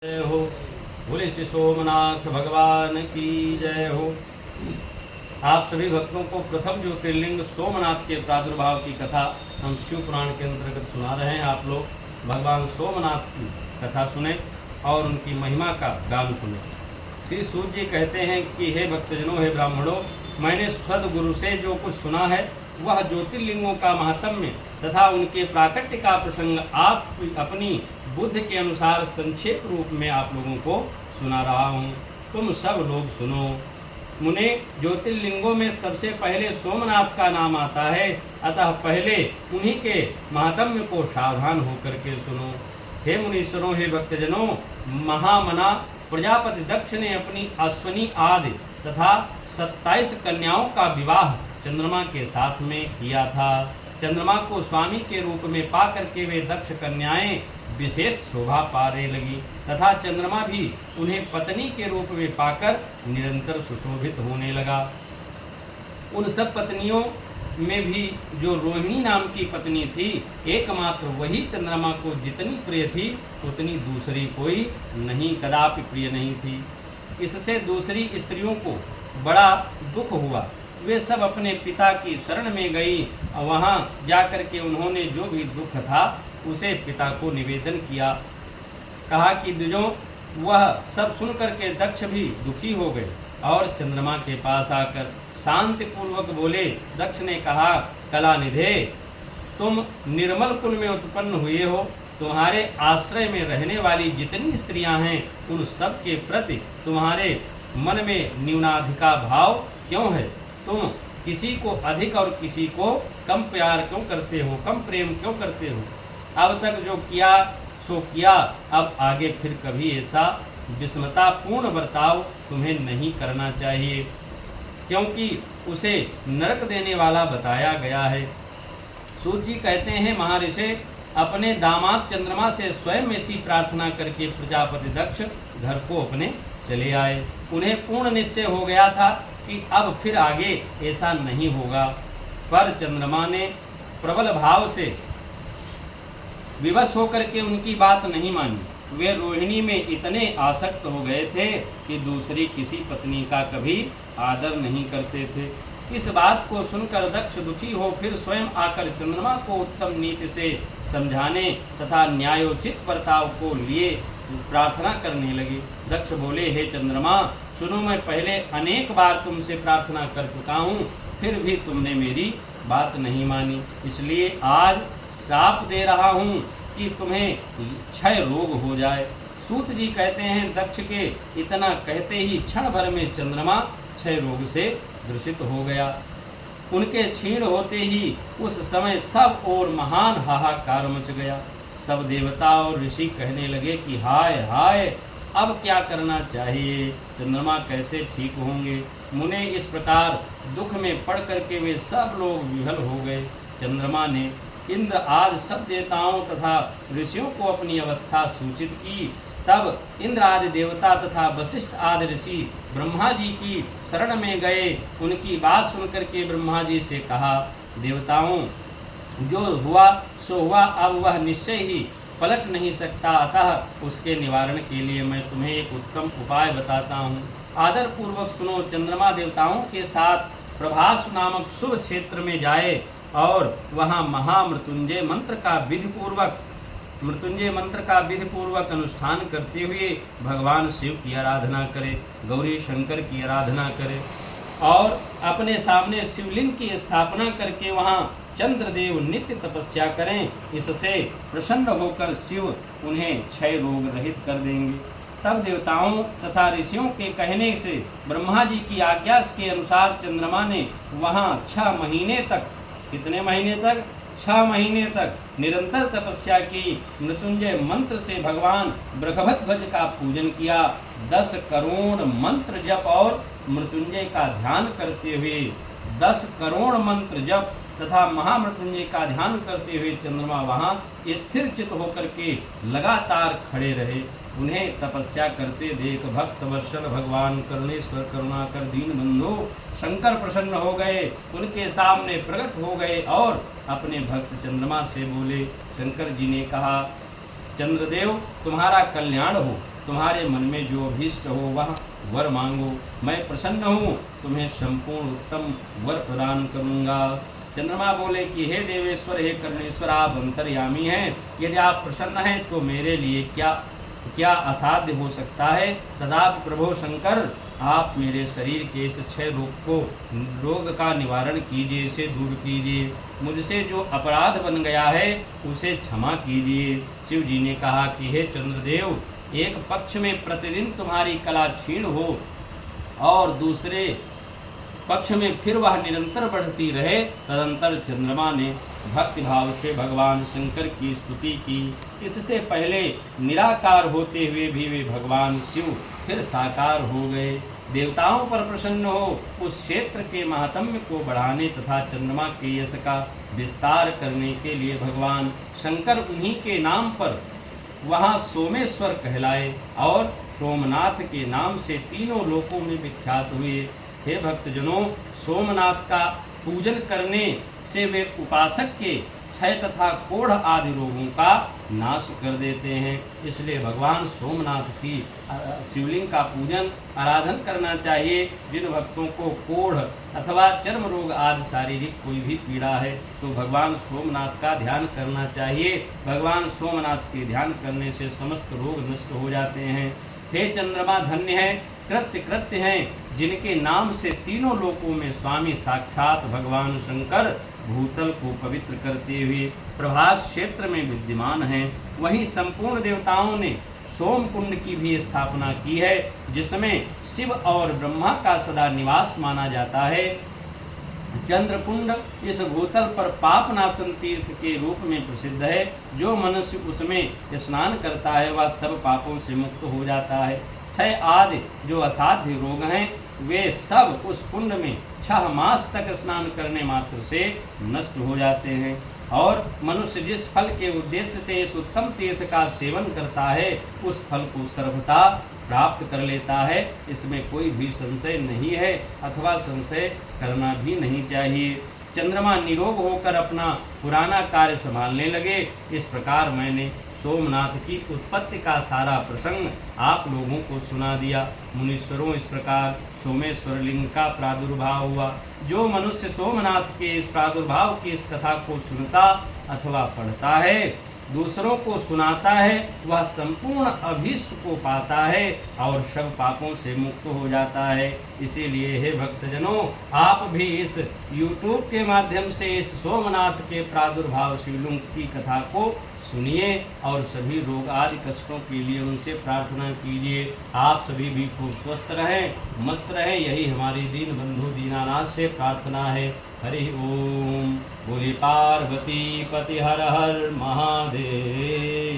जय हो। बोले श्री सोमनाथ भगवान की जय हो। आप सभी भक्तों को प्रथम ज्योतिर्लिंग सोमनाथ के प्रादुर्भाव की कथा हम शिव पुराण के अंतर्गत सुना रहे हैं। आप लोग भगवान सोमनाथ की कथा सुने और उनकी महिमा का गान सुने। श्री सूत जी कहते हैं कि हे भक्तजनों, हे ब्राह्मणों, मैंने सद्गुरु से जो कुछ सुना है वह ज्योतिर्लिंगों का महात्म्य तथा उनके प्राकट्य का प्रसंग आप अपनी बुद्ध के अनुसार संक्षेप रूप में आप लोगों को सुना रहा हूँ। तुम सब लोग सुनो। मुने, ज्योतिर्लिंगों में सबसे पहले सोमनाथ का नाम आता है, अतः पहले उन्हीं के महात्म्य को सावधान होकर के सुनो। हे मुनीश्वरों, हे भक्तजनों, महामना प्रजापति दक्ष ने अपनी अश्वनी आदि तथा 27 कन्याओं का विवाह चंद्रमा के साथ में किया था। चंद्रमा को स्वामी के रूप में पा करके वे दक्ष कन्याएं विशेष शोभा पाने लगी तथा चंद्रमा भी उन्हें पत्नी के रूप में पाकर निरंतर सुशोभित होने लगा। उन सब पत्नियों में भी जो रोहिणी नाम की पत्नी थी, एकमात्र वही चंद्रमा को जितनी प्रिय थी उतनी दूसरी कोई नहीं, कदापि प्रिय नहीं थी। इससे दूसरी स्त्रियों को बड़ा दुख हुआ। वे सब अपने पिता की शरण में गई और वहाँ जाकर के उन्होंने जो भी दुख था उसे पिता को निवेदन किया। कहा कि द्विजों, वह सब सुन करके दक्ष भी दुखी हो गए और चंद्रमा के पास आकर शांतिपूर्वक बोले। दक्ष ने कहा, कलानिधे, तुम निर्मल कुल में उत्पन्न हुए हो, तुम्हारे आश्रय में रहने वाली जितनी स्त्रियां हैं उन सब के प्रति तुम्हारे मन में न्यूनाधिका भाव क्यों है? तुम किसी को अधिक और किसी को कम प्यार क्यों करते हो, कम प्रेम क्यों करते हो? अब तक जो किया सो किया, अब आगे फिर कभी ऐसा विषमतापूर्ण बर्ताव तुम्हें नहीं करना चाहिए, क्योंकि उसे नरक देने वाला बताया गया है। सूत जी कहते हैं, महर्षि अपने दामाद चंद्रमा से स्वयं ऐसी प्रार्थना करके प्रजापति दक्ष घर को अपने चले आए। उन्हें पूर्ण निश्चय हो गया था कि अब फिर आगे ऐसा नहीं होगा, पर चंद्रमा ने प्रबल भाव से विवश होकर के उनकी बात नहीं मानी। वे रोहिणी में इतने आसक्त हो गए थे कि दूसरी किसी पत्नी का कभी आदर नहीं करते थे। इस बात को सुनकर दक्ष दुखी हो फिर स्वयं आकर चंद्रमा को उत्तम नीति से समझाने तथा न्यायोचित बर्ताव को लिए प्रार्थना करने लगे। दक्ष बोले, हे चंद्रमा, सुनो, मैं पहले अनेक बार तुमसे प्रार्थना कर चुका हूँ, फिर भी तुमने मेरी बात नहीं मानी, इसलिए आज श्राप दे रहा हूँ कि तुम्हें क्षय रोग हो जाए। सूत जी कहते हैं, दक्ष के इतना कहते ही क्षण भर में चंद्रमा क्षय रोग से ग्रसित हो गया। उनके क्षीण होते ही उस समय सब ओर महान हाहाकार मच गया। सब देवता और ऋषि कहने लगे कि हाय हाय, अब क्या करना चाहिए, चंद्रमा कैसे ठीक होंगे। मुने, इस प्रकार दुख में पड़ करके वे सब लोग विह्वल हो गए। चंद्रमा ने इंद्र आदि सब देवताओं तथा ऋषियों को अपनी अवस्था सूचित की। तब इंद्र आदि देवता तथा वशिष्ठ आदि ऋषि ब्रह्मा जी की शरण में गए। उनकी बात सुनकर के ब्रह्मा जी से कहा, देवताओं, जो हुआ सो हुआ, अब वह निश्चय ही पलट नहीं सकता, अतः उसके निवारण के लिए मैं तुम्हें एक उत्तम उपाय बताता हूँ। आदर पूर्वक सुनो। चंद्रमा देवताओं के साथ प्रभास नामक शुभ क्षेत्र में जाए और वहाँ महामृत्युंजय मंत्र का विधि पूर्वक अनुष्ठान करते हुए भगवान शिव की आराधना करे, गौरी शंकर की आराधना करे और अपने सामने शिवलिंग की स्थापना करके वहाँ चंद्रदेव नित्य तपस्या करें। इससे प्रसन्न होकर शिव उन्हें क्षय रोग रहित कर देंगे। तब देवताओं तथा ऋषियों के कहने से ब्रह्मा जी की आज्ञा के अनुसार चंद्रमा ने वहाँ 6 महीने तक, कितने महीने तक? 6 महीने तक निरंतर तपस्या की। मृत्युंजय मंत्र से भगवान बृहस्पति का पूजन किया। 10 करोड़ मंत्र जप और मृत्युंजय का ध्यान करते हुए 10 करोड़ मंत्र जप तथा महामृत्युंजय का ध्यान करते हुए चंद्रमा वहाँ स्थिर चित होकर के लगातार खड़े रहे। उन्हें तपस्या करते देख भक्त वत्सल भगवान करुणेश्वर करुणाकर दीन बंधु शंकर प्रसन्न हो गए, उनके सामने प्रकट हो गए और अपने भक्त चंद्रमा से बोले। शंकर जी ने कहा, चंद्रदेव, तुम्हारा कल्याण हो, तुम्हारे मन में जो अभीष्ट हो वह वर मांगो, मैं प्रसन्न हूँ, तुम्हें संपूर्ण उत्तम वर प्रदान करूँगा। चंद्रमा बोले कि हे देवेश्वर, हे कर्णेश्वर, आप अंतर्यामी हैं, यदि आप प्रसन्न हैं तो मेरे लिए क्या असाध्य हो सकता है। तदापि प्रभो शंकर, आप मेरे शरीर के इस क्षय रोग का निवारण कीजिए, इसे दूर कीजिए। मुझसे जो अपराध बन गया है उसे क्षमा कीजिए। शिव जी ने कहा कि हे चंद्रदेव, एक पक्ष में प्रतिदिन तुम्हारी कला क्षीण हो और दूसरे पक्ष में फिर वह निरंतर बढ़ती रहे। तदंतर चंद्रमा ने भक्ति भाव से भगवान शंकर की स्तुति की। इससे पहले निराकार होते हुए भी वे भगवान शिव फिर साकार हो गए। देवताओं पर प्रसन्न हो उस क्षेत्र के महात्म्य को बढ़ाने तथा चंद्रमा के यश का विस्तार करने के लिए भगवान शंकर उन्हीं के नाम पर वहाँ सोमेश्वर कहलाए और सोमनाथ के नाम से तीनों लोकों में विख्यात हुए। हे भक्तजनों, सोमनाथ का पूजन करने से वे उपासक के क्षय तथा कोढ़ आदि रोगों का नाश कर देते हैं। इसलिए भगवान सोमनाथ की शिवलिंग का पूजन आराधन करना चाहिए। जिन भक्तों को कोढ़ अथवा चर्म रोग आदि शारीरिक कोई भी पीड़ा है तो भगवान सोमनाथ का ध्यान करना चाहिए। भगवान सोमनाथ के ध्यान करने से समस्त रोग नष्ट हो जाते हैं। हे चंद्रमा, धन्य है, कृत्य हैं जिनके नाम से तीनों लोकों में स्वामी साक्षात भगवान शंकर भूतल को पवित्र करते हुए प्रभास क्षेत्र में विद्यमान हैं। वहीं संपूर्ण देवताओं ने सोम कुंड की भी स्थापना की है, जिसमें शिव और ब्रह्मा का सदा निवास माना जाता है। चंद्रकुंड इस भूतल पर पापनाशन तीर्थ के रूप में प्रसिद्ध है। जो मनुष्य उसमें स्नान करता है वह सब पापों से मुक्त हो जाता है। क्षय आदि जो असाध्य रोग हैं वे सब उस कुंड में 6 मास तक स्नान करने मात्र से नष्ट हो जाते हैं। और मनुष्य जिस फल के उद्देश्य से इस उत्तम तीर्थ का सेवन करता है उस फल को सर्वथा प्राप्त कर लेता है। इसमें कोई भी संशय नहीं है अथवा संशय करना भी नहीं चाहिए। चंद्रमा निरोग होकर अपना पुराना कार्य संभालने लगे। इस प्रकार मैंने सोमनाथ की उत्पत्ति का सारा प्रसंग आप लोगों को सुना दिया। मुनीश्वरों, इस प्रकार सोमेश्वर लिंग का प्रादुर्भाव हुआ। जो मनुष्य सोमनाथ के इस प्रादुर्भाव की इस कथा को सुनता अथवा पढ़ता है, दूसरों को सुनाता है, वह संपूर्ण अभीष्ट को पाता है और सब पापों से मुक्त हो जाता है। इसीलिए हे भक्तजनों, आप भी इस YouTube के माध्यम से इस सोमनाथ के प्रादुर्भाव शिवलिंग की कथा को सुनिए और सभी रोग आदि कष्टों के लिए उनसे प्रार्थना कीजिए। आप सभी भी खूब स्वस्थ रहें, मस्त रहें, यही हमारी दीन बंधु दीनानाथ से प्रार्थना है। हरि ओम। बोले पार्वती पति हर हर महादेव।